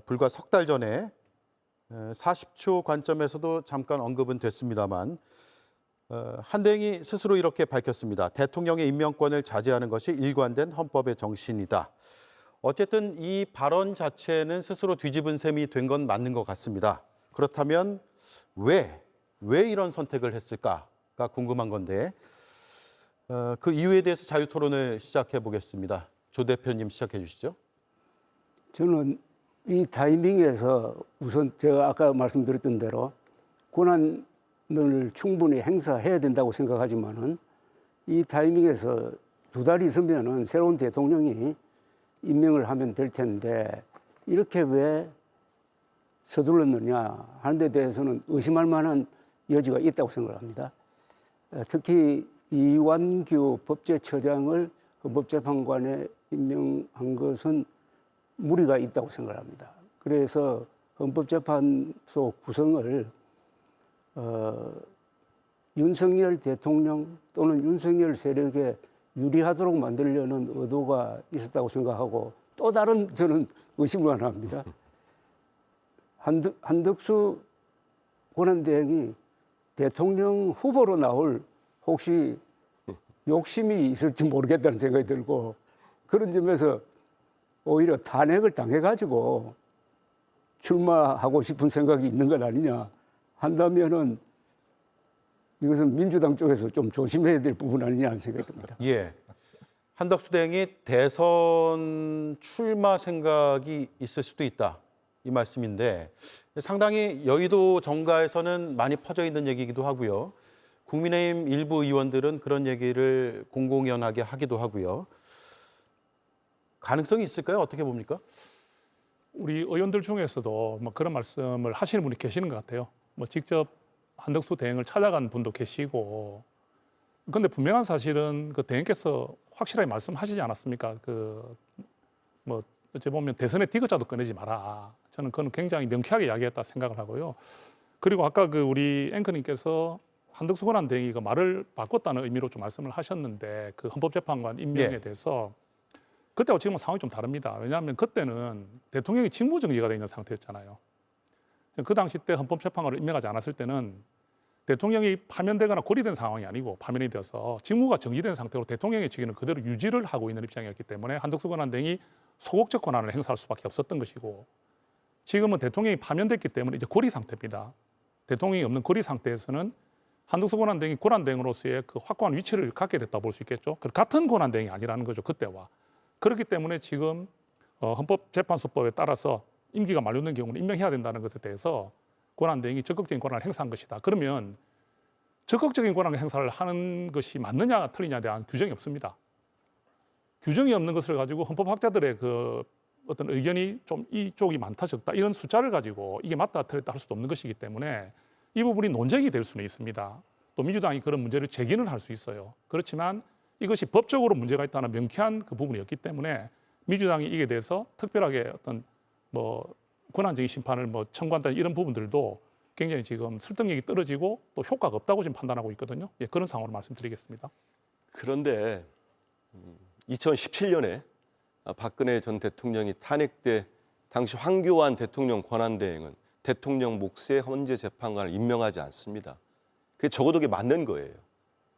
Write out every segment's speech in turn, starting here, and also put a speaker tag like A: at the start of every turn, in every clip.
A: 불과 석 달 전에 40초 관점에서도 잠깐 언급은 됐습니다만 한대행이 스스로 이렇게 밝혔습니다. 대통령의 임명권을 자제하는 것이 일관된 헌법의 정신이다. 어쨌든 이 발언 자체는 스스로 뒤집은 셈이 된 건 맞는 것 같습니다. 그렇다면 왜 이런 선택을 했을까가 궁금한 건데 그 이유에 대해서 자유토론을 시작해 보겠습니다. 조 대표님 시작해 주시죠.
B: 저는 이 타이밍에서 우선 제가 아까 말씀드렸던 대로 권한을 충분히 행사해야 된다고 생각하지만은 이 타이밍에서 두 달 있으면은 새로운 대통령이 임명을 하면 될 텐데 이렇게 왜 서둘렀느냐 하는 데 대해서는 의심할 만한 여지가 있다고 생각합니다. 특히 이완규 법제처장을 헌법재판관에 임명한 것은 무리가 있다고 생각합니다. 그래서 헌법재판소 구성을 윤석열 대통령 또는 윤석열 세력에 유리하도록 만들려는 의도가 있었다고 생각하고 또 다른 저는 의심을 하나 합니다. 한덕수 권한대행이 대통령 후보로 나올 혹시 욕심이 있을지 모르겠다는 생각이 들고 그런 점에서 오히려 탄핵을 당해가지고 출마하고 싶은 생각이 있는 것 아니냐 한다면은 이것은 민주당 쪽에서 좀 조심해야 될 부분 아니냐 하는 생각이 듭니다.
A: 예. 한덕수 대행이 대선 출마 생각이 있을 수도 있다. 이 말씀인데 상당히 여의도 정가에서는 많이 퍼져 있는 얘기이기도 하고요. 국민의힘 일부 의원들은 그런 얘기를 공공연하게 하기도 하고요. 가능성이 있을까요? 어떻게 봅니까?
C: 우리 의원들 중에서도 뭐 그런 말씀을 하시는 분이 계시는 것 같아요. 뭐 직접 한덕수 대행을 찾아간 분도 계시고. 그런데 분명한 사실은 그 대행께서 확실하게 말씀하시지 않았습니까? 뭐 어찌 보면 대선의 디귿자도 꺼내지 마라. 저는 그건 굉장히 명쾌하게 이야기했다 생각을 하고요. 그리고 아까 그 우리 앵커님께서 한덕수 권한대행이 그 말을 바꿨다는 의미로 좀 말씀을 하셨는데 그 헌법재판관 임명에 대해서 그때하고 지금은 상황이 좀 다릅니다. 왜냐하면 그때는 대통령이 직무정지가 돼 있는 상태였잖아요. 그 당시 때 헌법재판관을 임명하지 않았을 때는 대통령이 파면되거나 고리된 상황이 아니고 파면이 되어서 직무가 정지된 상태로 대통령의 직위는 그대로 유지를 하고 있는 입장이었기 때문에 한덕수 권한대행이 소극적 권한을 행사할 수밖에 없었던 것이고 지금은 대통령이 파면됐기 때문에 이제 고리 상태입니다. 대통령이 없는 고리 상태에서는 한덕수 권한대행이 권한대행으로서의 그 확고한 위치를 갖게 됐다 볼 수 있겠죠. 같은 권한대행이 아니라는 거죠. 그때와. 그렇기 때문에 지금 헌법재판소법에 따라서 임기가 만료된 경우는 임명해야 된다는 것에 대해서 권한대행이 적극적인 권한을 행사한 것이다. 그러면 적극적인 권한 행사를 하는 것이 맞느냐 틀리냐에 대한 규정이 없습니다. 규정이 없는 것을 가지고 헌법학자들의 그 어떤 의견이 좀 이쪽이 많다 적다 이런 숫자를 가지고 이게 맞다 틀렸다 할 수도 없는 것이기 때문에 이 부분이 논쟁이 될 수는 있습니다. 또 민주당이 그런 문제를 제기는 할 수 있어요. 그렇지만 이것이 법적으로 문제가 있다는 명쾌한 그 부분이었기 때문에 민주당이 이에 대해서 특별하게 어떤 뭐 권한쟁의 심판을 뭐 청구한다는 이런 부분들도 굉장히 지금 설득력이 떨어지고 또 효과가 없다고 지금 판단하고 있거든요. 예, 그런 상황으로 말씀드리겠습니다.
D: 그런데 2017년에 박근혜 전 대통령이 탄핵돼 당시 황교안 대통령 권한대행은 대통령 몫의 헌재 재판관을 임명하지 않습니다. 그게 적어도 그게 맞는 거예요.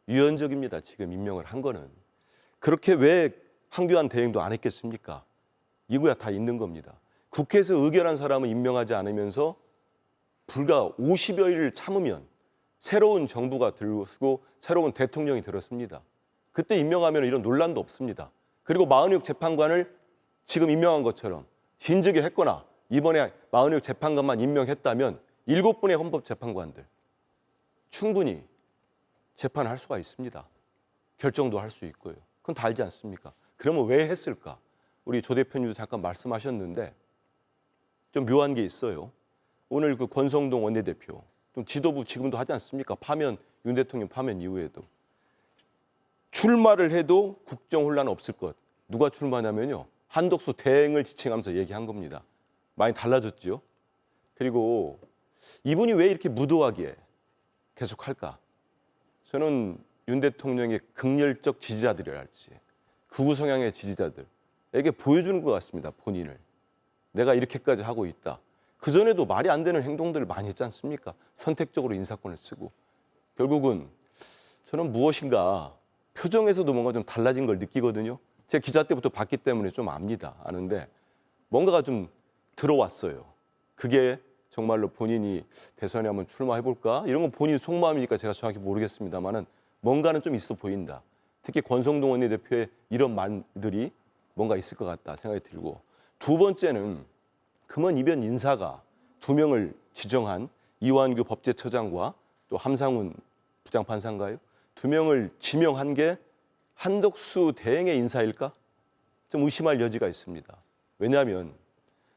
D: 유연적입니다. 지금 임명을 한 거는. 그렇게 왜 황교안 대행도 안 했겠습니까? 이거야 다 있는 겁니다. 국회에서 의결한 사람을 임명하지 않으면서 불과 50여일을 참으면 새로운 정부가 들어서고 새로운 대통령이 들었습니다. 그때 임명하면 이런 논란도 없습니다. 그리고 마은혁 재판관을 지금 임명한 것처럼 진즉에 했거나 이번에 마은혁 재판관만 임명했다면 7분의 헌법재판관들 충분히 재판할 수가 있습니다. 결정도 할 수 있고요. 그건 다 알지 않습니까? 그러면 왜 했을까? 우리 조 대표님도 잠깐 말씀하셨는데 좀 묘한 게 있어요. 오늘 그 권성동 원내대표, 좀 지도부 지금도 하지 않습니까? 파면, 윤 대통령 파면 이후에도. 출마를 해도 국정 혼란 없을 것. 누가 출마냐면요. 한덕수 대행을 지칭하면서 얘기한 겁니다. 많이 달라졌죠. 그리고 이분이 왜 이렇게 무도하게 계속할까? 저는 윤 대통령의 극렬적 지지자들이랄지 극우 성향의 지지자들에게 보여주는 것 같습니다. 본인을. 내가 이렇게까지 하고 있다. 그전에도 말이 안 되는 행동들을 많이 했지 않습니까? 선택적으로 인사권을 쓰고. 결국은 저는 무엇인가 표정에서도 뭔가 좀 달라진 걸 느끼거든요. 제가 기자 때부터 봤기 때문에 좀 아는데 뭔가가 좀 들어왔어요. 그게 정말로 본인이 대선에 한번 출마해볼까? 이런 건 본인 속마음이니까 제가 정확히 모르겠습니다만은 뭔가는 좀 있어 보인다. 특히 권성동 원내대표의 이런 말들이 뭔가 있을 것 같다 생각이 들고, 두 번째는 금원 이변 인사가 2명을 지정한 이완규 법제처장과 또 함상훈 부장판사인가요? 2명을 지명한 게 한덕수 대행의 인사일까? 좀 의심할 여지가 있습니다. 왜냐하면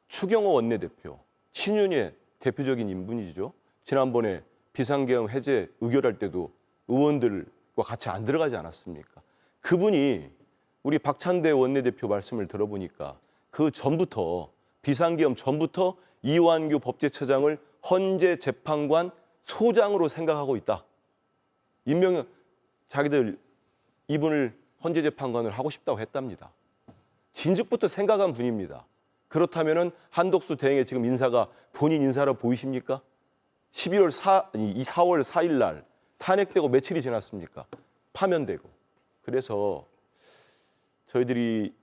D: 추경호 원내대표, 신윤희의 대표적인 인물이죠. 지난번에 비상계엄 해제 의결할 때도 의원들과 같이 안 들어가지 않았습니까? 그분이 우리 박찬대 원내대표 말씀을 들어보니까 그 전부터 비상계엄 전부터 이완규 법제처장을 헌재 재판관 소장으로 생각하고 있다. 임명 자기들 이분을 헌재 재판관을 하고 싶다고 했답니다. 진즉부터 생각한 분입니다. 그렇다면은 한덕수 대행의 지금 인사가 본인 인사로 보이십니까? 4월 4일 날 탄핵되고 며칠이 지났습니까? 파면되고. 그래서 저희들이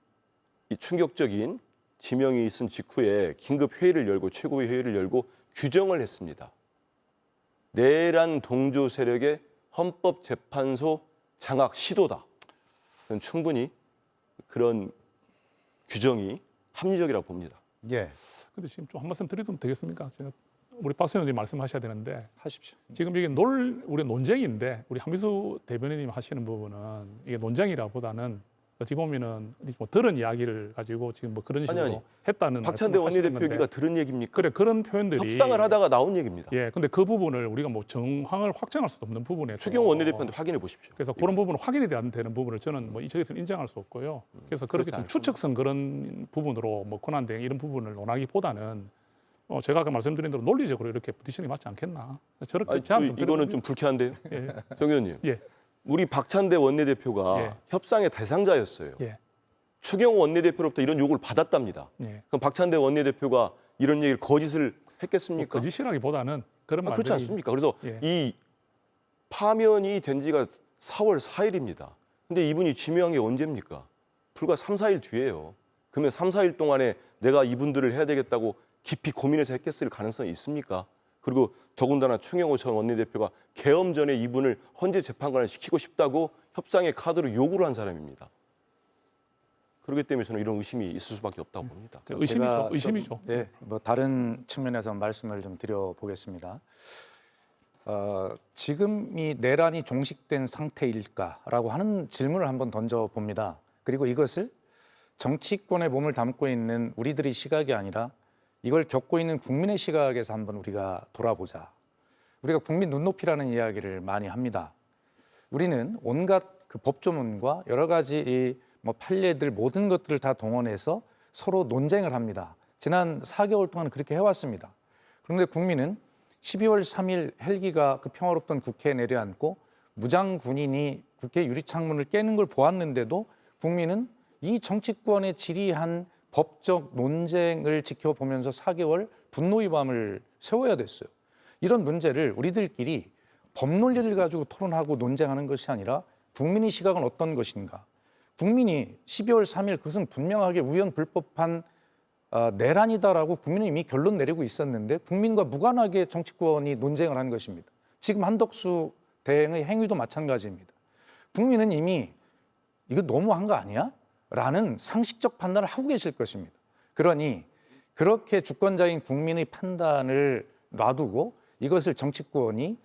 D: 이 충격적인 지명이 있은 직후에 긴급 회의를 열고 최고위 회의를 열고 규정을 했습니다. 내란 동조 세력의 헌법재판소 장악 시도다. 저는 충분히 그런 규정이 합리적이라고 봅니다.
A: 예.
C: 근데 지금 좀 한 말씀 드려도 되겠습니까? 제가 우리 박수 의원님 말씀하셔야 되는데
B: 하십시오.
C: 지금 이게 우리 논쟁인데 우리 한미수 대변인님 하시는 부분은 이게 논쟁이라보다는 어찌 보면은 뭐 들은 이야기를 가지고 지금 뭐 그런 식으로
D: 아니.
C: 했다는
D: 박찬대
C: 말씀을
D: 원내대표
C: 하시는
D: 얘기가
C: 건데
D: 들은 얘기입니까?
C: 그래 그런 표현들이
D: 협상을 하다가 나온 얘기입니다.
C: 예, 근데 그 부분을 우리가 뭐 정황을 확정할 수도 없는 부분에서
D: 추경호 원내대표한테 확인해 보십시오.
C: 그래서 그런 부분은 확인이 되는 부분을 저는 뭐 이쪽에서는 인정할 수 없고요. 그래서 그렇게 좀
D: 않습니다.
C: 추측성 그런 부분으로 뭐 권한 대행 이런 부분을 논하기보다는 제가 아까 말씀드린 대로 논리적으로 이렇게 부딪히는 게 맞지 않겠나. 저렇게
D: 아니,
C: 제안 좀
D: 이거는
C: 드려보고요.
D: 좀 불쾌한데요.
C: 예,
D: 정 의원님.
C: 예,
D: 우리 박찬대 원내대표가
C: 예.
D: 협상의 대상자였어요.
C: 예,
D: 추경호 원내대표로부터 이런 요구를 받았답니다.
C: 예.
D: 그럼 박찬대 원내대표가 이런 얘기를 거짓을
C: 뭐
D: 했겠습니까?
C: 거짓이라기보다는 그런 말들이
D: 그렇지 않습니까? 그래서
C: 예.
D: 이 파면이 된 지가 4월 4일입니다. 근데 이분이 지명한 게 언제입니까? 불과 3, 4일 뒤에요. 그러면 3, 4일 동안에 내가 이분들을 해야 되겠다고 깊이 고민해서 했겠을 가능성이 있습니까? 그리고 더군다나 추경호 전 원내대표가 계엄 전에 이분을 헌재 재판관을 시키고 싶다고 협상의 카드로 요구를 한 사람입니다. 그렇기 때문에 저는 이런 의심이 있을 수밖에 없다고 봅니다.
C: 의심이죠, 의심이죠.
E: 네, 뭐 다른 측면에서 말씀을 좀 드려보겠습니다. 지금 이 내란이 종식된 상태일까라고 하는 질문을 한번 던져봅니다. 그리고 이것을 정치권의 몸을 담고 있는 우리들의 시각이 아니라 이걸 겪고 있는 국민의 시각에서 한번 우리가 돌아보자. 우리가 국민 눈높이라는 이야기를 많이 합니다. 우리는 온갖 그 법조문과 여러 가지 이 뭐 판례들 모든 것들을 다 동원해서 서로 논쟁을 합니다. 지난 4개월 동안 그렇게 해왔습니다. 그런데 국민은 12월 3일 헬기가 그 평화롭던 국회에 내려앉고 무장 군인이 국회 유리창문을 깨는 걸 보았는데도 국민은 이 정치권의 지리한 법적 논쟁을 지켜보면서 4개월 분노의 밤을 세워야 됐어요. 이런 문제를 우리들끼리 법논리를 가지고 토론하고 논쟁하는 것이 아니라 국민의 시각은 어떤 것인가. 국민이 12월 3일 그것은 분명하게 우연불법한 내란이다라고 국민은 이미 결론 내리고 있었는데 국민과 무관하게 정치권이 논쟁을 한 것입니다. 지금 한덕수 대행의 행위도 마찬가지입니다. 국민은 이미 이거 너무한 거 아니야? 라는 상식적 판단을 하고 계실 것입니다. 그러니 그렇게 주권자인 국민의 판단을 놔두고 이것을 정치권이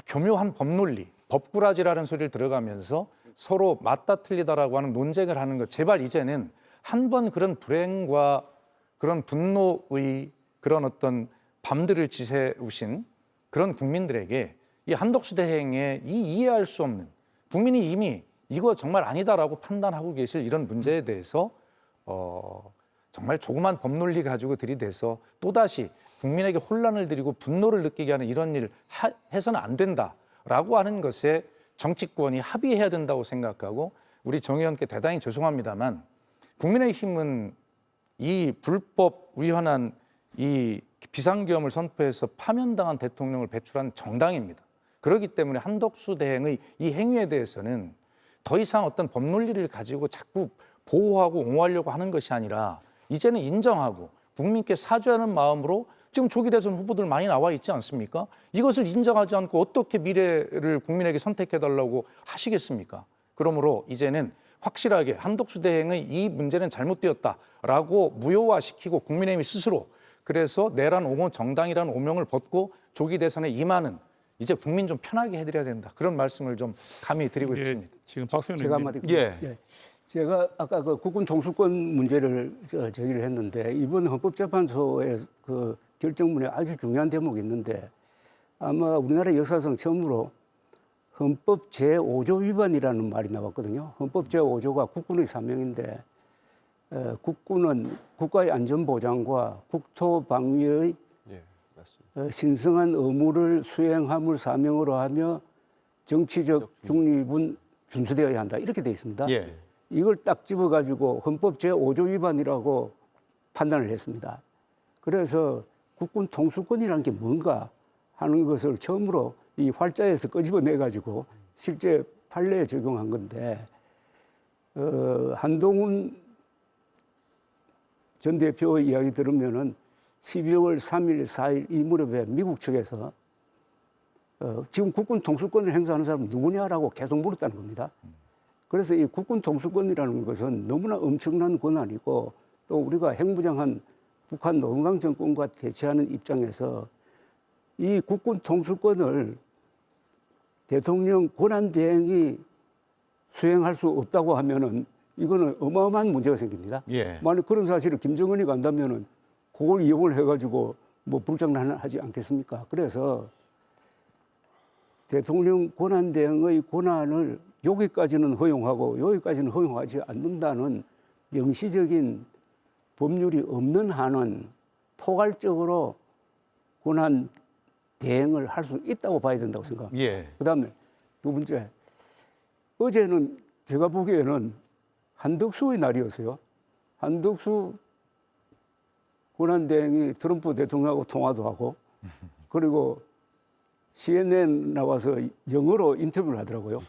E: 교묘한 법논리, 법꾸라지라는 소리를 들어가면서 서로 맞다 틀리다라고 하는 논쟁을 하는 것, 제발 이제는 한 번 그런 불행과 그런 분노의 그런 어떤 밤들을 지새우신 그런 국민들에게 이 한덕수 대행의 이 이해할 수 없는, 국민이 이미 이거 정말 아니다라고 판단하고 계실 이런 문제에 대해서 정말 조그만 법논리 가지고 들이대서 또다시 국민에게 혼란을 드리고 분노를 느끼게 하는 이런 일을 해서는 안 된다라고 하는 것에 정치권이 합의해야 된다고 생각하고, 우리 정 의원께 대단히 죄송합니다만 국민의힘은 이 불법 위헌한 이 비상계엄을 선포해서 파면당한 대통령을 배출한 정당입니다. 그렇기 때문에 한덕수 대행의 이 행위에 대해서는 더 이상 어떤 법 논리를 가지고 자꾸 보호하고 옹호하려고 하는 것이 아니라 이제는 인정하고 국민께 사죄하는 마음으로 지금 조기 대선 후보들 많이 나와 있지 않습니까? 이것을 인정하지 않고 어떻게 미래를 국민에게 선택해달라고 하시겠습니까? 그러므로 이제는 확실하게 한덕수 대행의 이 문제는 잘못되었다라고 무효화시키고 국민의힘이 스스로 그래서 내란 옹호 정당이라는 오명을 벗고 조기 대선에 임하는 이제 국민 좀 편하게 해드려야 된다. 그런 말씀을 좀 감히 드리고
C: 예,
E: 싶습니다.
C: 지금 박수현
B: 제가
C: 의원님.
B: 한마디.
A: 예.
B: 제가 아까 그 국군 통수권 문제를 제기를 했는데 이번 헌법재판소의 그 결정문에 아주 중요한 대목이 있는데 아마 우리나라 역사상 처음으로 헌법 제5조 위반이라는 말이 나왔거든요. 헌법 제5조가 국군의 사명인데 국군은 국가의 안전보장과 국토방위의
D: 예, 맞습니다.
B: 신성한 의무를 수행함을 사명으로 하며 정치적 중립은 준수되어야 한다. 이렇게 돼 있습니다.
A: 예.
B: 이걸 딱 집어가지고 헌법 제5조 위반이라고 판단을 했습니다. 그래서 국군 통수권이라는 게 뭔가 하는 것을 처음으로 이 활자에서 끄집어내가지고 실제 판례에 적용한 건데 한동훈 전 대표의 이야기 들으면은 12월 3일, 4일 이 무렵에 미국 측에서 지금 국군 통수권을 행사하는 사람은 누구냐라고 계속 물었다는 겁니다. 그래서 이 국군 통수권이라는 것은 너무나 엄청난 권한이고 또 우리가 핵무장한 북한 노동강 정권과 대치하는 입장에서 이 국군 통수권을 대통령 권한대행이 수행할 수 없다고 하면은 이거는 어마어마한 문제가 생깁니다.
A: 예.
B: 만약 그런 사실을 김정은이 간다면은 그걸 이용을 해가지고 뭐 불장난을 하지 않겠습니까? 그래서 대통령 권한대행의 권한을 여기까지는 허용하고 여기까지는 허용하지 않는다는 명시적인 법률이 없는 한은 포괄적으로 권한 대행을 할 수 있다고 봐야 된다고 생각합니다.
A: 예.
B: 그다음에 두 번째, 어제는 제가 보기에는 한덕수의 날이었어요. 한덕수 권한대행이 트럼프 대통령하고 통화도 하고 그리고 CNN 나와서 영어로 인터뷰를 하더라고요.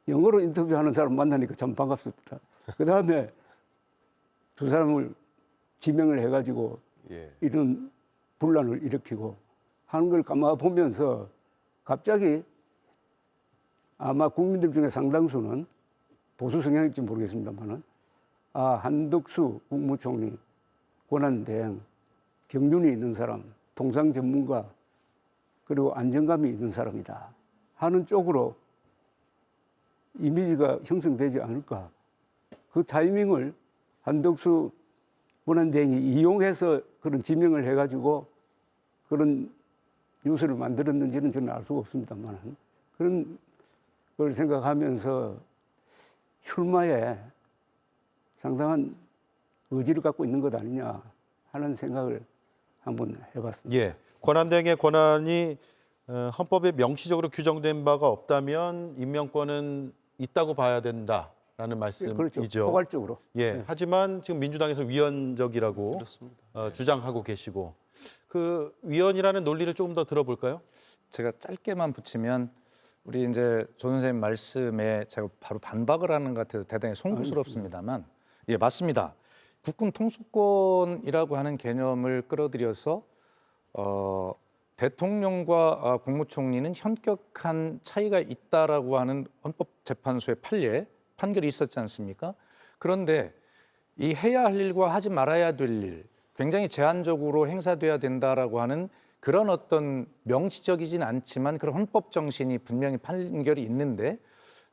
B: 영어로 인터뷰하는 사람 만나니까 참 반갑습니다. 그다음에 두 사람을 지명을 해가지고
D: 예.
B: 이런 분란을 일으키고 하는 걸 가만 보면서 갑자기 아마 국민들 중에 상당수는 보수 성향일지 모르겠습니다만은 한덕수 국무총리 권한대행 경륜이 있는 사람, 통상 전문가 그리고 안정감이 있는 사람이다 하는 쪽으로 이미지가 형성되지 않을까. 그 타이밍을 한덕수 권한대행이 이용해서 그런 지명을 해가지고 그런 뉴스를 만들었는지는 저는 알 수가 없습니다만 그런 걸 생각하면서 출마에 상당한 의지를 갖고 있는 것 아니냐 하는 생각을 한번 해봤습니다.
A: 예. 권한대행의 권한이 헌법에 명시적으로 규정된 바가 없다면 임명권은 있다고 봐야 된다라는 말씀이죠.
B: 그렇죠. 포괄적으로.
A: 예. 하지만 지금 민주당에서 위헌적이라고
D: 그렇습니다.
A: 주장하고 계시고 그 위헌이라는 논리를 조금 더 들어볼까요?
E: 제가 짧게만 붙이면 우리 이제 조 선생님 말씀에 제가 바로 반박을 하는 것 같아서 대단히 송구스럽습니다만 예, 맞습니다. 국군 통수권이라고 하는 개념을 끌어들여서 대통령과 국무총리는 현격한 차이가 있다라고 하는 헌법재판소의 판결이 있었지 않습니까? 그런데 이 해야 할 일과 하지 말아야 될 일, 굉장히 제한적으로 행사돼야 된다라고 하는 그런 어떤 명시적이진 않지만 그런 헌법 정신이 분명히 판결이 있는데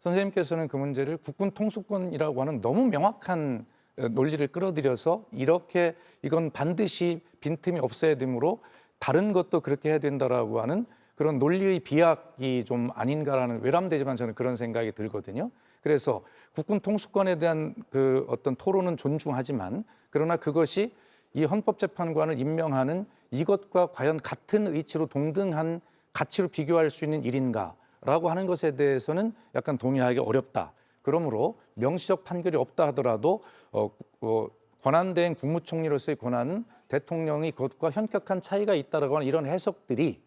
E: 선생님께서는 그 문제를 국군 통수권이라고 하는 너무 명확한 논리를 끌어들여서 이렇게 이건 반드시 빈틈이 없어야 되므로 다른 것도 그렇게 해야 된다라고 하는 그런 논리의 비약이 좀 아닌가라는 외람되지만 저는 그런 생각이 들거든요. 그래서 국군 통수권에 대한 그 어떤 토론은 존중하지만 그러나 그것이 이 헌법재판관을 임명하는 이것과 과연 같은 의치로 동등한 가치로 비교할 수 있는 일인가라고 하는 것에 대해서는 약간 동의하기 어렵다. 그러므로 명시적 판결이 없다 하더라도 권한대행 국무총리로서의 권한은 대통령이 그것과 현격한 차이가 있다라고 하는 이런 해석들이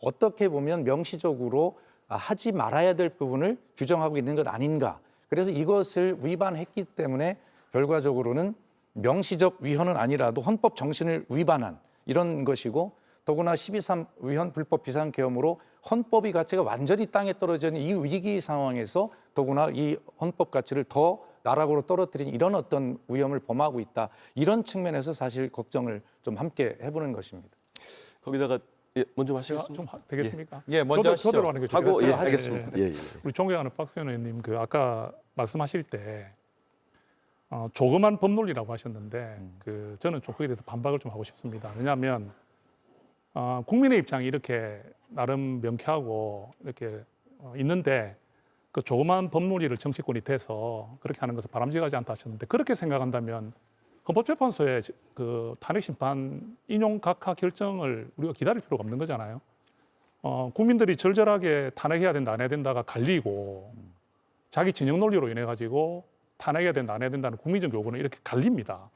E: 어떻게 보면 명시적으로 하지 말아야 될 부분을 규정하고 있는 것 아닌가. 그래서 이것을 위반했기 때문에 결과적으로는 명시적 위헌은 아니라도 헌법 정신을 위반한 이런 것이고, 더구나 12.3 위헌 불법 비상계엄으로 헌법의 가치가 완전히 땅에 떨어져 있는 이 위기 상황에서 더구나 이 헌법 가치를 더 나락으로 떨어뜨린 이런 어떤 위험을 범하고 있다. 이런 측면에서 사실 걱정을 좀 함께 해보는 것입니다.
D: 거기다가 먼저
C: 제가
D: 하시겠습니다.
C: 좀 되겠습니까?
A: 예, 먼저 하시죠.
C: 저대로 하는 게
D: 하고
C: 좋겠어요.
D: 알겠습니다. 예, 예.
C: 우리 존경하는 박수현 의원님 그 아까 말씀하실 때 조그만 법논리라고 하셨는데 그 저는 좀 거기에 대해서 반박을 좀 하고 싶습니다. 왜냐하면 국민의 입장이 이렇게 나름 명쾌하고 이렇게 있는데 그 조그만 법논리를 정치권이 돼서 그렇게 하는 것은 바람직하지 않다 하셨는데, 그렇게 생각한다면 헌법재판소의 그 탄핵 심판 인용 각하 결정을 우리가 기다릴 필요가 없는 거잖아요. 국민들이 절절하게 탄핵해야 된다 안 해야 된다가 갈리고 자기 진영 논리로 인해 가지고 탄핵해야 된다 안 해야 된다는 국민적 요구는 이렇게 갈립니다.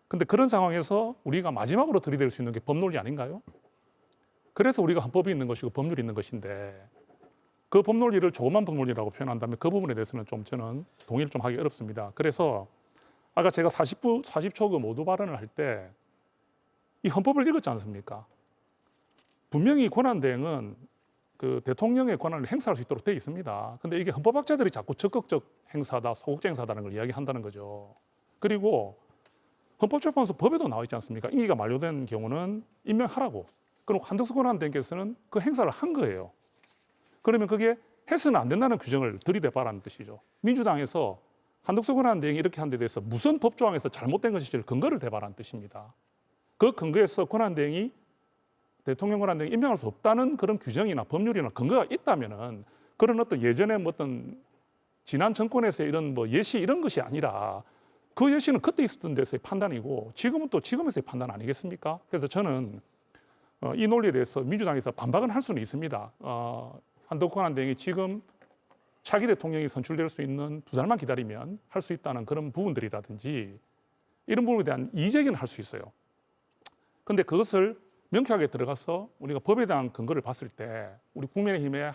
C: 근데 그런 상황에서 우리가 마지막으로 들이댈 수 있는 게 법논리 아닌가요? 그래서 우리가 헌법이 있는 것이고 법률이 있는 것인데, 그 법논리를 조그만 법논리라고 표현한다면 그 부분에 대해서는 좀 저는 동의를 좀 하기 어렵습니다. 그래서 아까 제가 40초 그 모두 발언을 할 때 이 헌법을 읽었지 않습니까? 분명히 권한대행은 그 대통령의 권한을 행사할 수 있도록 되어 있습니다. 근데 이게 헌법학자들이 자꾸 적극적 행사다, 소극적 행사다는 걸 이야기한다는 거죠. 그리고 헌법재판소 법에도 나와 있지 않습니까? 임기가 만료된 경우는 임명하라고. 그리고 한덕수 권한대행께서는 그 행사를 한 거예요. 그러면 그게 해서는 안 된다는 규정을 들이대봐라는 뜻이죠. 민주당에서 한덕수 권한대행이 이렇게 한 데 대해서 무슨 법조항에서 잘못된 것인지를 근거를 대봐라는 뜻입니다. 그 근거에서 권한대행이 대통령 권한대행이 임명할 수 없다는 그런 규정이나 법률이나 근거가 있다면은 그런 어떤 예전에 뭐 어떤 지난 정권에서의 이런 뭐 예시 이런 것이 아니라 그 예시는 그때 있었던 데서의 판단이고 지금은 또 지금에서의 판단 아니겠습니까? 그래서 저는 이 논리에 대해서 민주당에서 반박은 할 수는 있습니다. 한덕수 권한대행이 지금 차기 대통령이 선출될 수 있는 2달만 기다리면 할 수 있다는 그런 부분들이라든지 이런 부분에 대한 이의제기는 할 수 있어요. 근데 그것을 명쾌하게 들어가서 우리가 법에 대한 근거를 봤을 때 우리 국민의힘의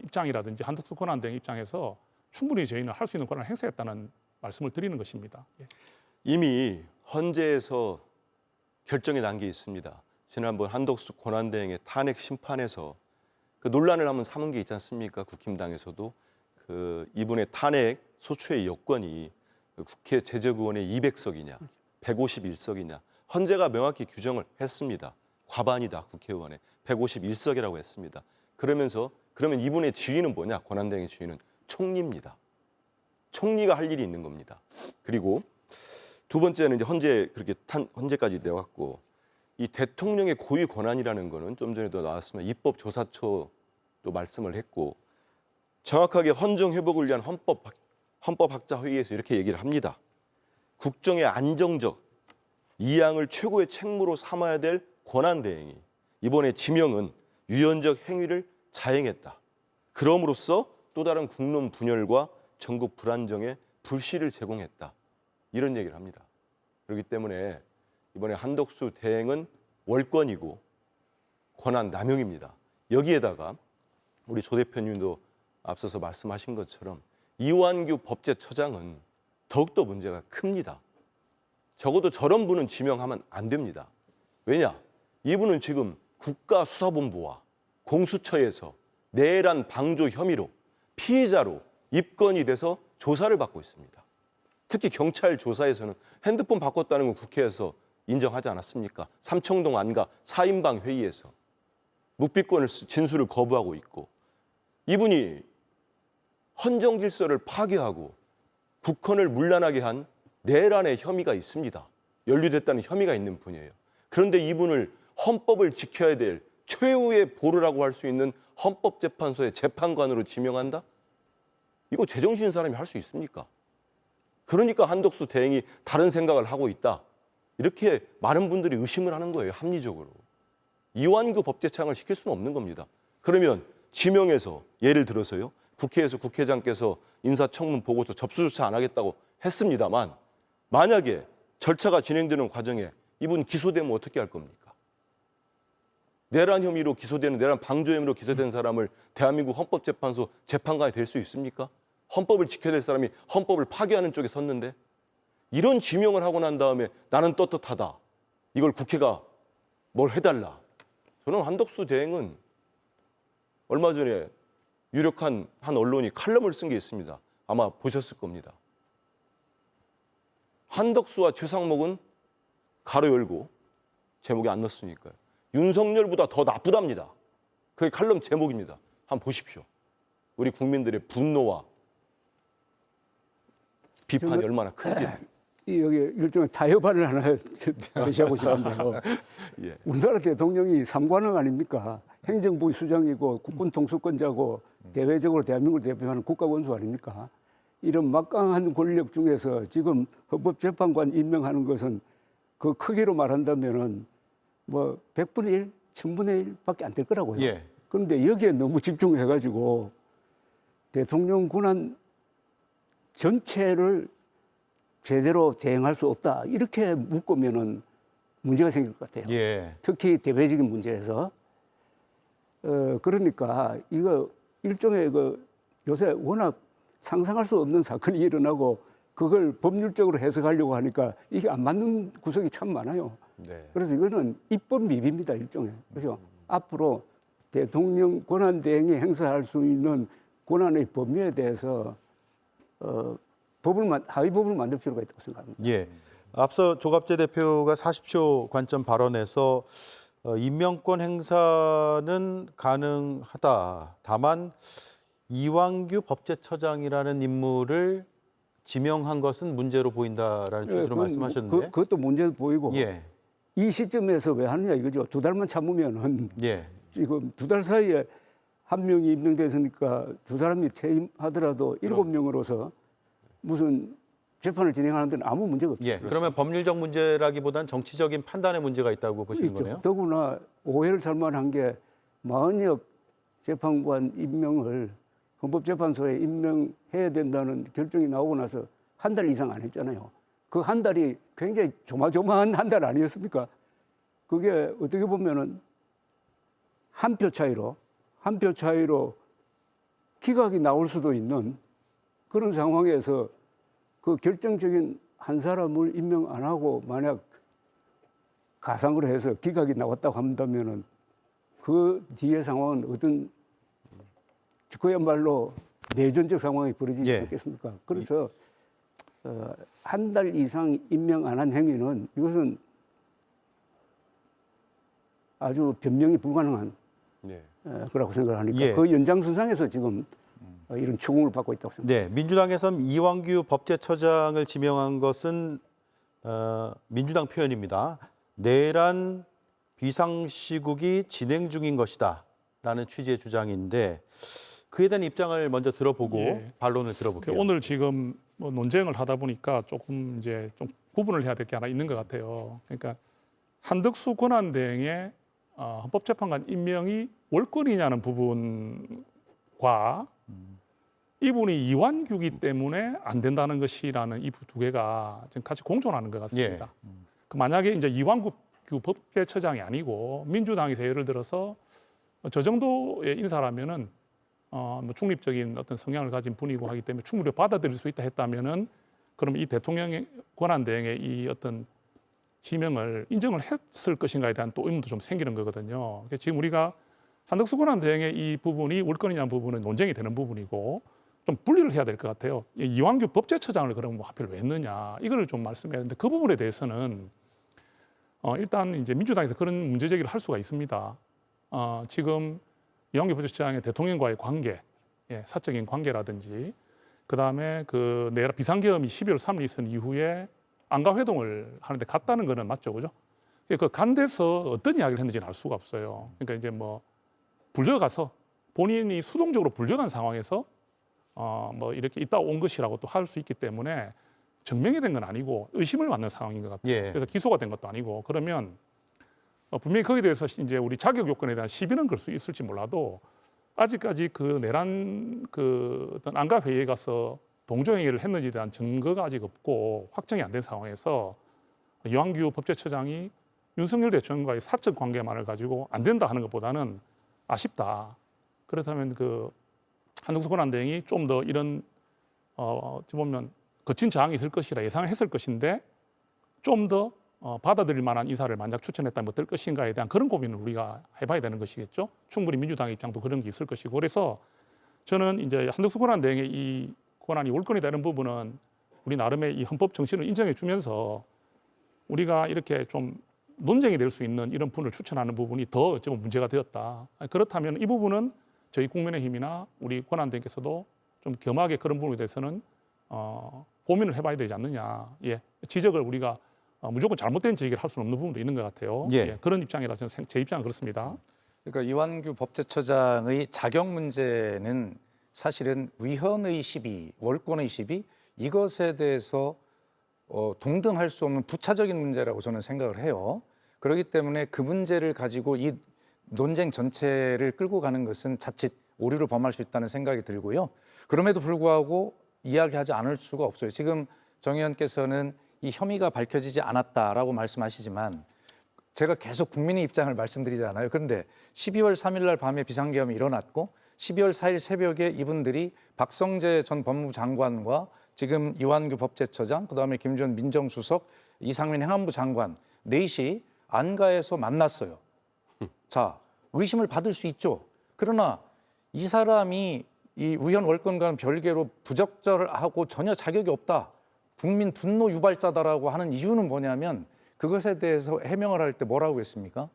C: 입장이라든지 한덕수 권한대행 입장에서 충분히 저희는 할 수 있는 권한을 행사했다는 말씀을 드리는 것입니다. 예.
D: 이미 헌재에서 결정이 난 게 있습니다. 지난번 한덕수 권한대행의 탄핵 심판에서 그 논란을 한번 삼은 게 있지 않습니까? 국힘당에서도 그 이분의 탄핵 소추의 여건이 국회 제적의원의 200석이냐, 151석이냐. 헌재가 명확히 규정을 했습니다. 과반이다, 국회의원의 151석이라고 했습니다. 그러면 이분의 지위는 뭐냐? 권한대행의 지위는 총리입니다. 총리가 할 일이 있는 겁니다. 그리고 두 번째는 이제 헌재까지 내왔고, 이 대통령의 고유 권한이라는 거는 좀 전에도 나왔으면 입법조사처도 말씀을 했고, 정확하게 헌정 회복을 위한 헌법학자 회의에서 이렇게 얘기를 합니다. 국정의 안정적 이양을 최고의 책무로 삼아야 될 권한대행이 이번에 지명은 유연적 행위를 자행했다. 그럼으로써 또 다른 국론 분열과 전국 불안정에 불씨를 제공했다. 이런 얘기를 합니다. 그렇기 때문에 이번에 한덕수 대행은 월권이고 권한 남용입니다. 여기에다가 우리 조 대표님도 앞서서 말씀하신 것처럼 이완규 법제처장은 더욱더 문제가 큽니다. 적어도 저런 분은 지명하면 안 됩니다. 왜냐? 이분은 지금 국가수사본부와 공수처에서 내란 방조 혐의로 피의자로 입건이 돼서 조사를 받고 있습니다. 특히 경찰 조사에서는 핸드폰 바꿨다는 건 국회에서 인정하지 않았습니까? 삼청동 안가 4인방 회의에서 묵비권을 진술을 거부하고 있고, 이분이 헌정 질서를 파괴하고 국헌을 문란하게 한 내란의 혐의가 있습니다. 연루됐다는 혐의가 있는 분이에요. 그런데 이분을 헌법을 지켜야 될 최후의 보루라고 할 수 있는 헌법재판소의 재판관으로 지명한다? 이거 제정신인 사람이 할 수 있습니까? 그러니까 한덕수 대행이 다른 생각을 하고 있다. 이렇게 많은 분들이 의심을 하는 거예요, 합리적으로. 이완규 법제처장을 시킬 수는 없는 겁니다. 그러면 지명해서 예를 들어서요, 국회에서 국회의장께서 인사청문 보고서 접수조차 안 하겠다고 했습니다만, 만약에 절차가 진행되는 과정에 이분 기소되면 어떻게 할 겁니까? 내란 혐의로 기소되는, 내란 방조 혐의로 기소된 사람을 대한민국 헌법재판소 재판관이 될 수 있습니까? 헌법을 지켜야 될 사람이 헌법을 파괴하는 쪽에 섰는데, 이런 지명을 하고 난 다음에 나는 떳떳하다, 이걸 국회가 뭘 해달라. 저는 한덕수 대행은 얼마 전에 유력한 한 언론이 칼럼을 쓴 게 있습니다. 아마 보셨을 겁니다. 한덕수와 최상목은 가로 열고, 제목에 안 넣었으니까요, 윤석열보다 더 나쁘답니다. 그게 칼럼 제목입니다. 한번 보십시오. 우리 국민들의 분노와 비판이 얼마나 큰지.
B: 여기 일종의 타협안을 하나 제시하고 싶은데요.
D: 예.
B: 우리나라 대통령이 삼관왕 아닙니까? 행정부 수장이고 국군 통수권자고 대외적으로 대한민국을 대표하는 국가원수 아닙니까? 이런 막강한 권력 중에서 지금 헌법재판관 임명하는 것은 그 크기로 말한다면은 뭐 100분의 1, 1000분의 1밖에 안 될 거라고요.
A: 예.
B: 그런데 여기에 너무 집중해가지고 대통령 권한 전체를 제대로 대행할 수 없다, 이렇게 묶으면은 문제가 생길 것 같아요.
A: 예.
B: 특히 대외적인 문제에서. 그러니까 이거 일종의 요새 워낙 상상할 수 없는 사건이 일어나고 그걸 법률적으로 해석하려고 하니까 이게 안 맞는 구석이 참 많아요.
D: 네.
B: 그래서 이거는 입법 미비입니다, 일종의. 그래서 앞으로 대통령 권한 대행이 행사할 수 있는 권한의 범위에 대해서 하위법을 만들 필요가 있다고 생각합니다.
A: 예. 앞서 조갑재 대표가 40초 관점 발언에서 임명권 행사는 가능하다. 다만 이완규 법제처장이라는 인물을 지명한 것은 문제로 보인다라는 취지로 말씀하셨는데.
B: 그것도 문제 보이고
A: 예.
B: 이 시점에서 왜 하느냐 이거죠. 2달만 참으면은
A: 예.
B: 지금 2달 사이에 한 명이 임명됐으니까 두 사람이 퇴임하더라도 7명으로서 무슨 재판을 진행하는 데는 아무 문제가 없죠.
A: 예. 그러면 법률적 문제라기보단 정치적인 판단의 문제가 있다고 보시는
B: 있죠.
A: 거네요.
B: 더구나 오해를 살만한 게 마흔역 재판관 임명을 헌법재판소에 임명해야 된다는 결정이 나오고 나서 한 달 이상 안 했잖아요. 그 한 달이 굉장히 조마조마한 한 달 아니었습니까? 그게 어떻게 보면은 한 표 차이로 기각이 나올 수도 있는 그런 상황에서 그 결정적인 한 사람을 임명 안 하고 만약 가상으로 해서 기각이 나왔다고 한다면은 그 뒤의 상황은 어떤 그야말로 내전적 상황이 벌어지지
A: 예.
B: 않겠습니까? 그래서 한 달 이상 임명 안 한 행위는 이것은 아주 변명이 불가능한
D: 네.
B: 거라고 생각하니까
A: 예.
B: 그 연장선상에서 지금 이런 추궁을 받고 있다고 생각합니다.
A: 네, 민주당에서는 이완규 법제처장을 지명한 것은 민주당 표현입니다. 내란 비상시국이 진행 중인 것이다라는 취지의 주장인데 그에 대한 입장을 먼저 들어보고
C: 예.
A: 반론을 들어볼게요.
C: 오늘 지금 뭐 논쟁을 하다 보니까 조금 이제 좀 구분을 해야 될 게 하나 있는 것 같아요. 그러니까 한덕수 권한대행의 헌법재판관 임명이 월권이냐는 부분과 이분이 이완규기 때문에 안 된다는 것이라는 이 두 개가 지금 같이 공존하는 것 같습니다. 그 만약에 이제 이완규 법제처장이 아니고 민주당에서 예를 들어서 저 정도의 인사라면은 뭐 중립적인 어떤 성향을 가진 분이고 하기 때문에 충분히 받아들일 수 있다 했다면은 그러면 이 대통령의 권한대행의 이 어떤 지명을 인정을 했을 것인가에 대한 또 의문도 좀 생기는 거거든요. 지금 우리가 한덕수 권한대행의 이 부분이 월권이냐는 부분은 논쟁이 되는 부분이고 좀 분리를 해야 될 것 같아요. 이완규 법제처장을 그러면 뭐 하필 왜 했느냐 이거를 좀 말씀해야 되는데 그 부분에 대해서는 일단 이제 민주당에서 그런 문제 제기를 할 수가 있습니다. 지금 이완규 법제처장의 대통령과의 관계, 사적인 관계라든지 그다음에 그 내란 비상계엄이 12월 3일 있은 이후에 안가 회동을 하는데 갔다는 거는 맞죠, 그죠? 그 간 데서 어떤 이야기를 했는지는 알 수가 없어요. 그러니까 이제 뭐 불려가서 본인이 수동적으로 불려간 상황에서 뭐 이렇게 있다 온 것이라고 또 할 수 있기 때문에 증명이 된 건 아니고 의심을 받는 상황인 것 같아요.
A: 예.
C: 그래서 기소가 된 것도 아니고 그러면 분명히 거기에 대해서 이제 우리 자격 요건에 대한 시비는 걸 수 있을지 몰라도 아직까지 그 내란 그 어떤 안가 회의에 가서 동조 행위를 했는지에 대한 증거가 아직 없고 확정이 안 된 상황에서 이완규 법제처장이 윤석열 대통령과의 사적 관계만을 가지고 안 된다 하는 것보다는 아쉽다. 그렇다면 그 한덕수 권한대행이 좀 더 이런 어찌 보면 거친 저항이 있을 것이라 예상을 했을 것인데 좀 더 받아들일 만한 이사를 만약 추천했다면 어떨 것인가에 대한 그런 고민을 우리가 해봐야 되는 것이겠죠. 충분히 민주당의 입장도 그런 게 있을 것이고 그래서 저는 이제 한덕수 권한대행의 이 권한이 올권이 되는 부분은 우리 나름의 이 헌법 정신을 인정해 주면서 우리가 이렇게 좀 논쟁이 될 수 있는 이런 분을 추천하는 부분이 더 어쩌면 문제가 되었다. 그렇다면 이 부분은 저희 국민의힘이나 우리 권한대행께서도 좀 겸하게 그런 부분에 대해서는 고민을 해봐야 되지 않느냐. 예, 지적을 우리가 무조건 잘못된 지적을 할 수는 없는 부분도 있는 것 같아요.
A: 예.
C: 예, 그런 입장이라서 제 입장은 그렇습니다.
E: 그러니까 이완규 법제처장의 자격 문제는 사실은 위헌의 시비, 월권의 시비 이것에 대해서 동등할 수 없는 부차적인 문제라고 저는 생각을 해요. 그렇기 때문에 그 문제를 가지고 이 논쟁 전체를 끌고 가는 것은 자칫 오류를 범할 수 있다는 생각이 들고요. 그럼에도 불구하고 이야기하지 않을 수가 없어요. 지금 정 의원께서는 이 혐의가 밝혀지지 않았다라고 말씀하시지만 제가 계속 국민의 입장을 말씀드리잖아요. 그런데 12월 3일 날 밤에 비상계엄이 일어났고 12월 4일 새벽에 이분들이 박성재 전 법무부 장관과 지금 이완규 법제처장, 그다음에 김주현 민정수석, 이상민 행안부 장관 4시 안가에서 만났어요. 자, 의심을 받을 수 있죠. 그러나 이 사람이 이 우현 월권과는 별개로 부적절하고 전혀 자격이 없다. 국민 분노 유발자다라고 하는 이유는 뭐냐면 그것에 대해서 해명을 할 때 뭐라고 했습니까?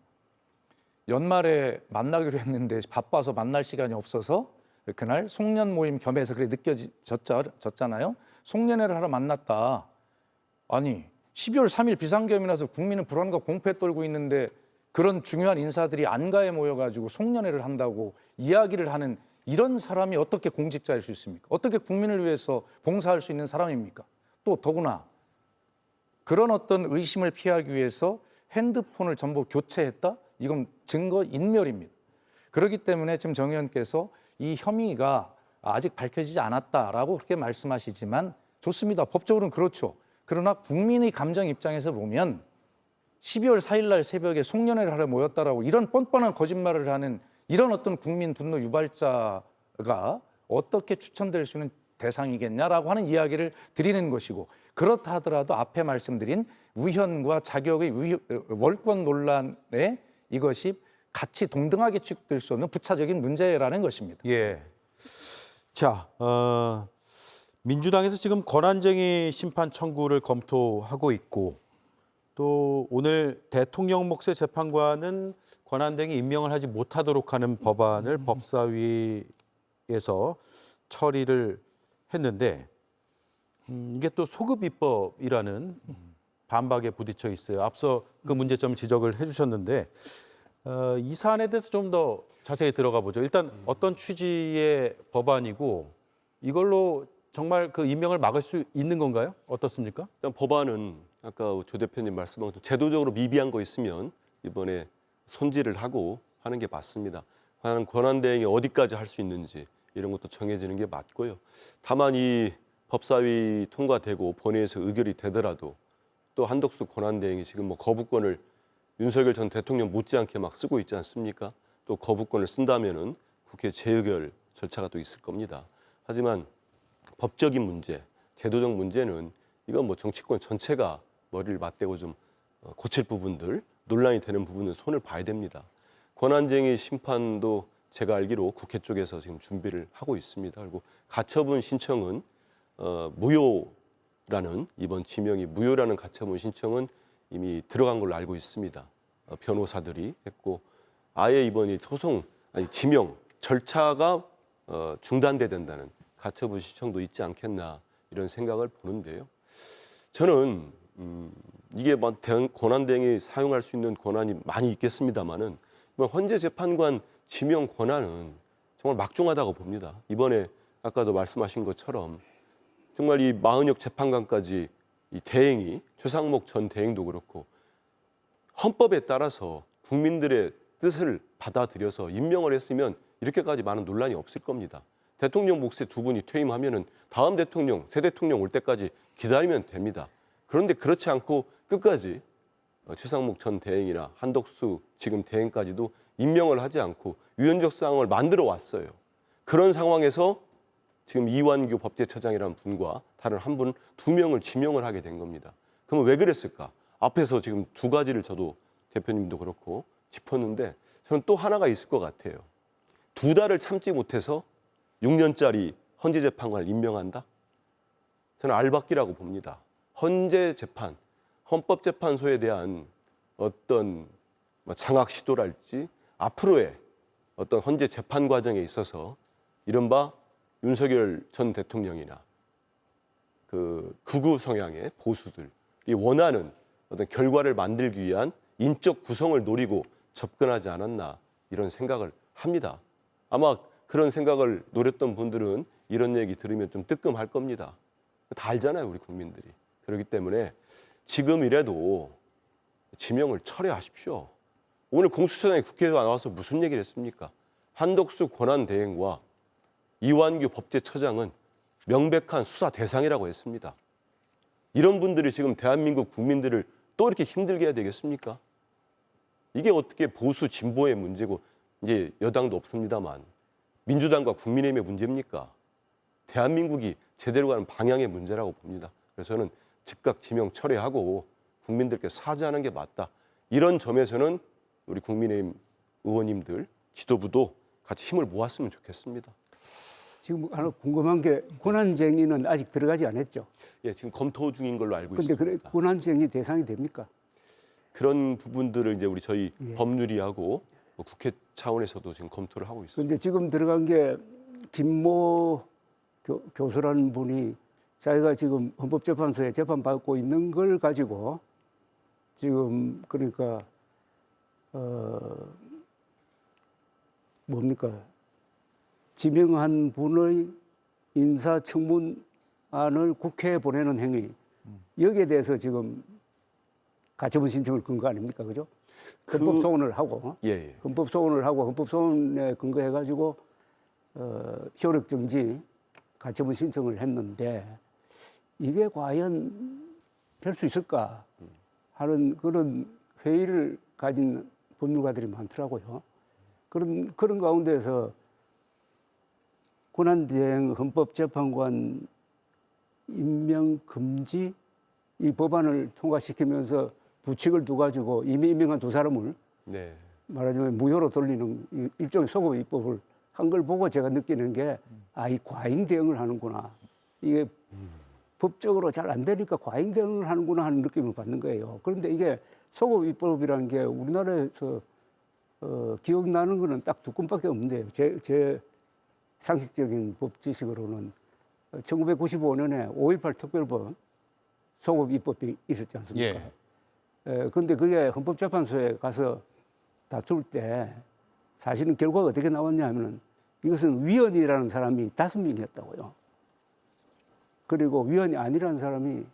E: 연말에 만나기로 했는데 바빠서 만날 시간이 없어서 그날 송년 모임 겸해서 그래 느껴졌잖아요. 송년회를 하러 만났다. 아니 12월 3일 비상계엄이라서 국민은 불안과 공포에 떨고 있는데 그런 중요한 인사들이 안가에 모여가지고 송년회를 한다고 이야기를 하는 이런 사람이 어떻게 공직자일 수 있습니까? 어떻게 국민을 위해서 봉사할 수 있는 사람입니까? 또 더구나 그런 어떤 의심을 피하기 위해서 핸드폰을 전부 교체했다? 이건 증거 인멸입니다. 그렇기 때문에 지금 정 의원께서 이 혐의가 아직 밝혀지지 않았다라고 그렇게 말씀하시지만 좋습니다. 법적으로는 그렇죠. 그러나 국민의 감정 입장에서 보면 12월 4일 날 새벽에 송년회를 하러 모였다라고 이런 뻔뻔한 거짓말을 하는 이런 어떤 국민 분노 유발자가 어떻게 추천될 수 있는 대상이겠냐라고 하는 이야기를 드리는 것이고 그렇다 하더라도 앞에 말씀드린 위헌과 자격의 월권 논란에 이것이 같이 동등하게 취급될 수 없는 부차적인 문제라는 것입니다.
A: 예. 자, 민주당에서 지금 권한쟁의 심판 청구를 검토하고 있고 또 오늘 대통령 몫의 재판관은 권한쟁의 임명을 하지 못하도록 하는 법안을 법사위에서 처리를 했는데 이게 또 소급 입법이라는 반박에 부딪혀 있어요. 앞서 그 문제점을 지적을 해주셨는데 이 사안에 대해서 좀 더 자세히 들어가 보죠. 일단 어떤 취지의 법안이고 이걸로 정말 그 임명을 막을 수 있는 건가요? 어떻습니까?
D: 일단 법안은 아까 조 대표님 말씀한 것처럼 제도적으로 미비한 거 있으면 이번에 손질을 하고 하는 게 맞습니다. 권한 대행이 어디까지 할 수 있는지 이런 것도 정해지는 게 맞고요. 다만 이 법사위 통과되고 본회의에서 의결이 되더라도 또 한덕수 권한 대행이 지금 뭐 거부권을 윤석열 전 대통령 못지않게 막 쓰고 있지 않습니까? 또 거부권을 쓴다면은 국회 재의결 절차가 또 있을 겁니다. 하지만 법적인 문제, 제도적 문제는 이건 뭐 정치권 전체가 머리를 맞대고 좀 고칠 부분들, 논란이 되는 부분은 손을 봐야 됩니다. 권한쟁의 심판도 제가 알기로 국회 쪽에서 지금 준비를 하고 있습니다. 그리고 가처분 신청은 무효라는 이번 지명이 무효라는 가처분 신청은 이미 들어간 걸로 알고 있습니다. 변호사들이 했고 아예 이번이 지명 절차가 중단돼야 된다는 가처분 신청도 있지 않겠나 이런 생각을 보는데요. 저는 이게 권한대행이 사용할 수 있는 권한이 많이 있겠습니다만은 헌재 재판관 지명 권한은 정말 막중하다고 봅니다. 이번에 아까도 말씀하신 것처럼 정말 이 마은혁 재판관까지 이 대행이 최상목 전 대행도 그렇고 헌법에 따라서 국민들의 뜻을 받아들여서 임명을 했으면 이렇게까지 많은 논란이 없을 겁니다. 대통령 몫에 두 분이 퇴임하면은 다음 대통령, 새 대통령 올 때까지 기다리면 됩니다. 그런데 그렇지 않고 끝까지 최상목 전 대행이나 한덕수 지금 대행까지도 임명을 하지 않고 유연적 상황을 만들어 왔어요. 그런 상황에서 지금 이완규 법제처장이라는 분과 다른 한 분, 2명을 지명을 하게 된 겁니다. 그러면 왜 그랬을까? 앞에서 지금 두 가지를 저도 대표님도 그렇고 짚었는데 저는 또 하나가 있을 것 같아요. 2달을 참지 못해서 6년짜리 헌재재판관을 임명한다? 저는 알박기라고 봅니다. 헌재재판, 헌법재판소에 대한 어떤 장악 시도랄지 앞으로의 어떤 헌재 재판 과정에 있어서 이른바 윤석열 전 대통령이나 그 극우 성향의 보수들이 원하는 어떤 결과를 만들기 위한 인적 구성을 노리고 접근하지 않았나 이런 생각을 합니다. 아마 그런 생각을 노렸던 분들은 이런 얘기 들으면 좀 뜨끔할 겁니다. 다 알잖아요, 우리 국민들이. 그렇기 때문에 지금이라도 지명을 철회하십시오. 오늘 공수처장이 국회에 나와서 무슨 얘기를 했습니까? 한덕수 권한대행과 이완규 법제처장은 명백한 수사 대상이라고 했습니다. 이런 분들이 지금 대한민국 국민들을 또 이렇게 힘들게 해야 되겠습니까? 이게 어떻게 보수 진보의 문제고 이제 여당도 없습니다만 민주당과 국민의힘의 문제입니까? 대한민국이 제대로 가는 방향의 문제라고 봅니다. 그래서 저는 즉각 지명 철회하고 국민들께 사죄하는 게 맞다. 이런 점에서는 우리 국민의힘 의원님들 지도부도 같이 힘을 모았으면 좋겠습니다.
B: 지금 하나 궁금한 게 권한쟁의는 아직 들어가지 않았죠.
D: 예, 지금 검토 중인 걸로 알고
B: 그런데
D: 있습니다.
B: 그래 권한쟁의 대상이 됩니까?
D: 그런 부분들을 이제 우리 저희
B: 예.
D: 법률위하고 국회 차원에서도 지금 검토를 하고 있습니다.
B: 근데 지금 들어간 게 김모 교수라는 분이 자기가 지금 헌법재판소에 재판받고 있는 걸 가지고 지금 그러니까 뭡니까? 지명한 분의 인사청문안을 국회에 보내는 행위 여기에 대해서 지금 가처분 신청을 건 거 아닙니까, 그죠? 헌법 소원을 하고
D: 예.
B: 헌법 소원을 하고 헌법 소원에 근거해 가지고 효력 정지 가처분 신청을 했는데 이게 과연 될 수 있을까 하는 그런 회의를 가진 법률가들이 많더라고요. 그런 가운데서 권한대행 헌법재판관 임명 금지 이 법안을 통과시키면서 부칙을 두 가지고 이미 임명한 두 사람을
D: 네.
B: 말하자면 무효로 돌리는 일종의 소급 입법을 한 걸 보고 제가 느끼는 게 이 과잉 대응을 하는구나. 이게 법적으로 잘 안 되니까 과잉 대응을 하는구나 하는 느낌을 받는 거예요. 그런데 이게 소급 입법이라는 게 우리나라에서 기억나는 거는 딱 두 건밖에 없는데요. 제 상식적인 법 지식으로는 1995년에 5.18 특별법 소급 입법이 있었지 않습니까? 그런데 그게 헌법재판소에 가서 다툴 때 사실은 결과가 어떻게 나왔냐면은 이것은 위원이라는 사람이 5명이었다고요. 그리고 위원이 아니라는 사람이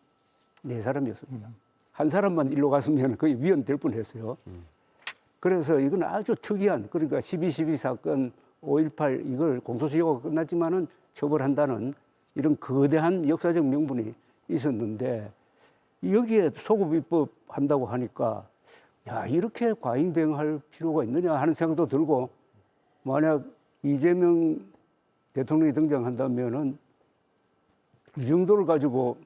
B: 4사람이었습니다. 한 사람만 일로 갔으면 거의 위원 될 뻔했어요. 그래서 이건 아주 특이한 그러니까 12.12 사건 5.18 이걸 공소시효가 끝났지만은 처벌한다는 이런 거대한 역사적 명분이 있었는데 여기에 소급 입법 한다고 하니까 야 이렇게 과잉 대응할 필요가 있느냐 하는 생각도 들고 만약 이재명 대통령이 등장한다면은 이 정도를 가지고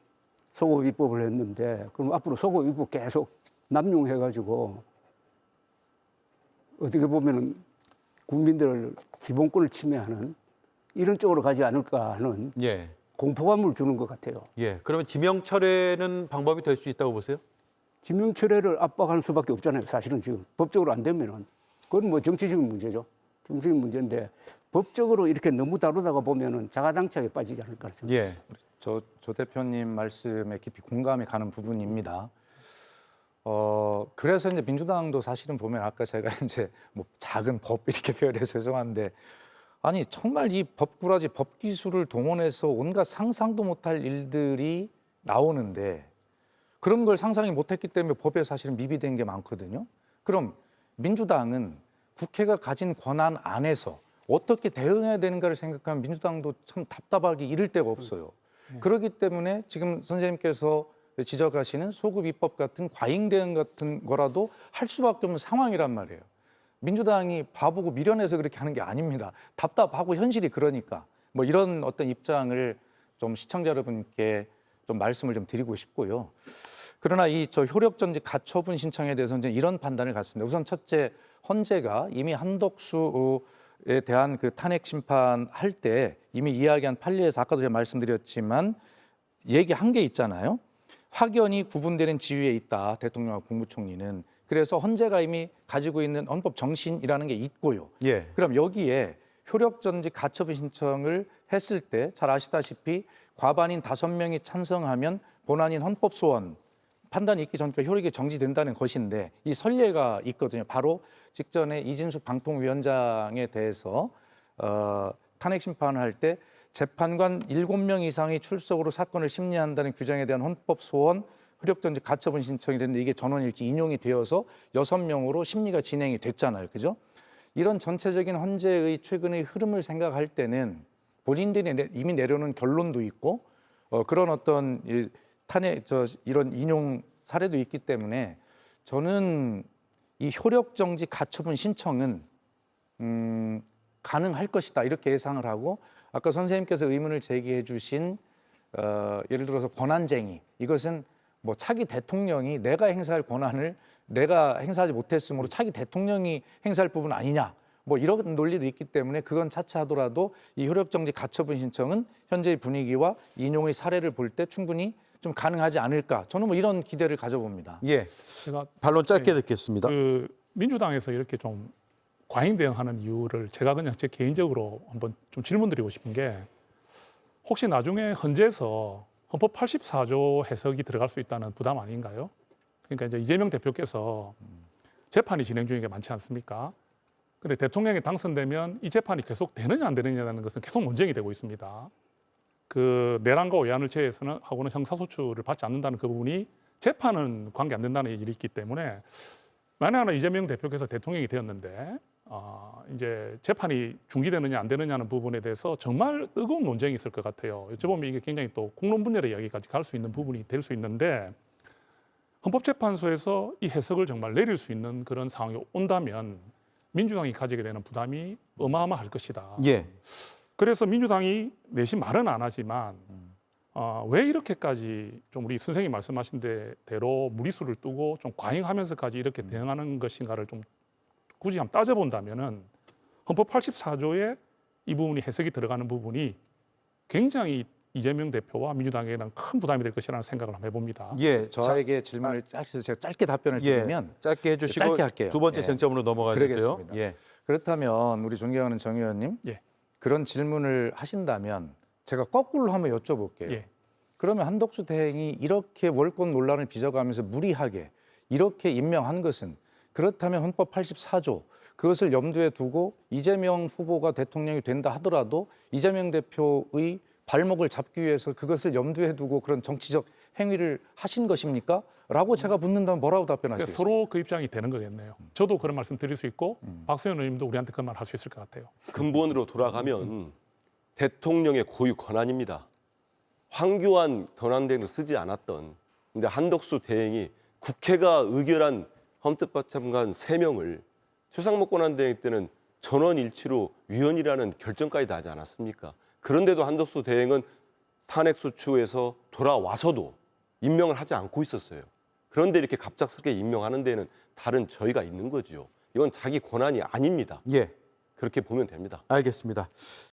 B: 소급 입법을 했는데 그럼 앞으로 소급 입법 계속 남용해가지고 어떻게 보면은 국민들 기본권을 침해하는 이런 쪽으로 가지 않을까 하는 공포감을 주는 것 같아요.
A: 그러면 지명 철회는 방법이 될 수 있다고 보세요?
B: 지명 철회를 압박하는 수밖에 없잖아요. 사실은 지금 법적으로 안 되면은 그건 뭐 정치적인 문제죠. 정치적인 문제인데 법적으로 이렇게 너무 다루다가 보면은 자가당착에 빠지지 않을까 생각합니다.
E: 조 대표님 말씀에 깊이 공감이 가는 부분입니다. 그래서 이제 민주당도 사실은 보면 아까 제가 이제 뭐 작은 법 이렇게 표현해서 죄송한데 아니 정말 이 법꾸라지 법 기술을 동원해서 온갖 상상도 못할 일들이 나오는데 그런 걸 상상이 못했기 때문에 법에 사실은 미비된 게 많거든요. 그럼 민주당은 국회가 가진 권한 안에서 어떻게 대응해야 되는가를 생각하면 민주당도 참 답답하기 이를 데가 없어요. 그렇기 때문에 지금 선생님께서 지적하시는 소급 입법 같은 과잉 대응 같은 거라도 할 수밖에 없는 상황이란 말이에요. 민주당이 바보고 미련해서 그렇게 하는 게 아닙니다. 답답하고 현실이 그러니까 뭐 이런 어떤 입장을 좀 시청자 여러분께 좀 말씀을 좀 드리고 싶고요. 그러나 이 저 효력정지 가처분 신청에 대해서는 이제 이런 판단을 갖습니다. 우선 첫째, 헌재가 이미 한덕수에 대한 그 탄핵 심판할 때 이미 이야기한 판례에서 아까도 제가 말씀드렸지만 얘기한 게 있잖아요. 확연히 구분되는 지위에 있다, 대통령과 국무총리는. 그래서 헌재가 이미 가지고 있는 헌법 정신이라는 게 있고요.
A: 예.
E: 그럼 여기에 효력정지 가처분 신청을 했을 때 잘 아시다시피 과반인 5명이 찬성하면 본안인 헌법소원 판단이 있기 전까지 효력이 정지된다는 것인데 이 선례가 있거든요. 바로 직전에 이진숙 방통위원장에 대해서 탄핵 심판을 할 때 재판관 7명 이상이 출석으로 사건을 심리한다는 규정에 대한 헌법소원 효력정지 가처분 신청이 됐는데 이게 전원일치 인용이 되어서 6명으로 심리가 진행이 됐잖아요. 그죠? 이런 전체적인 헌재의 최근의 흐름을 생각할 때는 본인들이 이미 내려놓은 결론도 있고 그런 어떤 탄핵 이런 인용 사례도 있기 때문에 저는 이 효력정지 가처분 신청은 가능할 것이다 이렇게 예상을 하고 아까 선생님께서 의문을 제기해 주신 예를 들어서 권한쟁의 이것은 뭐 차기 대통령이 내가 행사할 권한을 내가 행사하지 못했으므로 차기 대통령이 행사할 부분 아니냐 뭐 이런 논리도 있기 때문에 그건 차치하더라도 이 효력정지 가처분 신청은 현재의 분위기와 인용의 사례를 볼 때 충분히 좀 가능하지 않을까 저는 뭐 이런 기대를 가져봅니다.
A: 예.
C: 제가
A: 반론 짧게 듣겠습니다.
C: 그 민주당에서 이렇게 좀 과잉 대응하는 이유를 제가 그냥 제 개인적으로 한번 좀 질문드리고 싶은 게 혹시 나중에 헌재에서 헌법 84조 해석이 들어갈 수 있다는 부담 아닌가요? 그러니까 이제 이재명 대표께서 재판이 진행 중인 게 많지 않습니까? 근데 대통령이 당선되면 이 재판이 계속 되느냐 안 되느냐는 것은 계속 논쟁이 되고 있습니다. 그 내란과 외환을 제외해서는 하고는 형사소추를 받지 않는다는 그 부분이 재판은 관계 안 된다는 일이 있기 때문에 만약에 이재명 대표께서 대통령이 되었는데 이제 재판이 중지되느냐 안 되느냐는 부분에 대해서 정말 뜨거운 논쟁이 있을 것 같아요. 여쭤보면 이게 굉장히 또 공론분열의 이야기까지 갈 수 있는 부분이 될 수 있는데 헌법재판소에서 이 해석을 정말 내릴 수 있는 그런 상황이 온다면 민주당이 가지게 되는 부담이 어마어마할 것이다.
A: 예.
C: 그래서 민주당이 내심 말은 안 하지만 왜 이렇게까지 좀 우리 선생님이 말씀하신 대로 무리수를 두고 좀 과잉하면서까지 이렇게 대응하는 것인가를 좀 굳이 한번 따져본다면은 헌법 84조에 이 부분이 해석이 들어가는 부분이 굉장히 이재명 대표와 민주당에는 큰 부담이 될 것이라는 생각을 한번 해봅니다.
A: 예.
E: 저에게 질문을 제가 짧게 답변을
A: 예.
E: 드리면
A: 짧게 해주시고
E: 짧게 할게요.
A: 두 번째
E: 예.
A: 쟁점으로 넘어가 주세요.
E: 그러겠습니다.
A: 예.
E: 그렇다면 우리 존경하는 정 의원님
C: 예.
E: 그런 질문을 하신다면 제가 거꾸로 한번 여쭤볼게요.
C: 예.
E: 그러면 한덕수 대행이 이렇게 월권 논란을 빚어가면서 무리하게 이렇게 임명한 것은 그렇다면 헌법 84조 그것을 염두에 두고 이재명 후보가 대통령이 된다 하더라도 이재명 대표의 발목을 잡기 위해서 그것을 염두에 두고 그런 정치적 행위를 하신 것입니까? 라고 제가 묻는다면 뭐라고 답변하시겠어요?
C: 그러니까 서로 그 입장이 되는 거겠네요. 저도 그런 말씀 드릴 수 있고 박수현 의원님도 우리한테 그런 말 할 수 있을 것 같아요.
D: 근본으로 돌아가면 대통령의 고유 권한입니다. 황교안 권한대행도 쓰지 않았던 근데 한덕수 대행이 국회가 의결한 헌법재판관 3명을 최상목 권한대행 때는 전원일치로 위헌이라는 결정까지 다 하지 않았습니까? 그런데도 한덕수 대행은 탄핵소추에서 돌아와서도 임명을 하지 않고 있었어요. 그런데 이렇게 갑작스럽게 임명하는 데는 다른 저희가 있는 거죠. 이건 자기 권한이 아닙니다.
A: 예.
D: 그렇게 보면 됩니다.
A: 알겠습니다.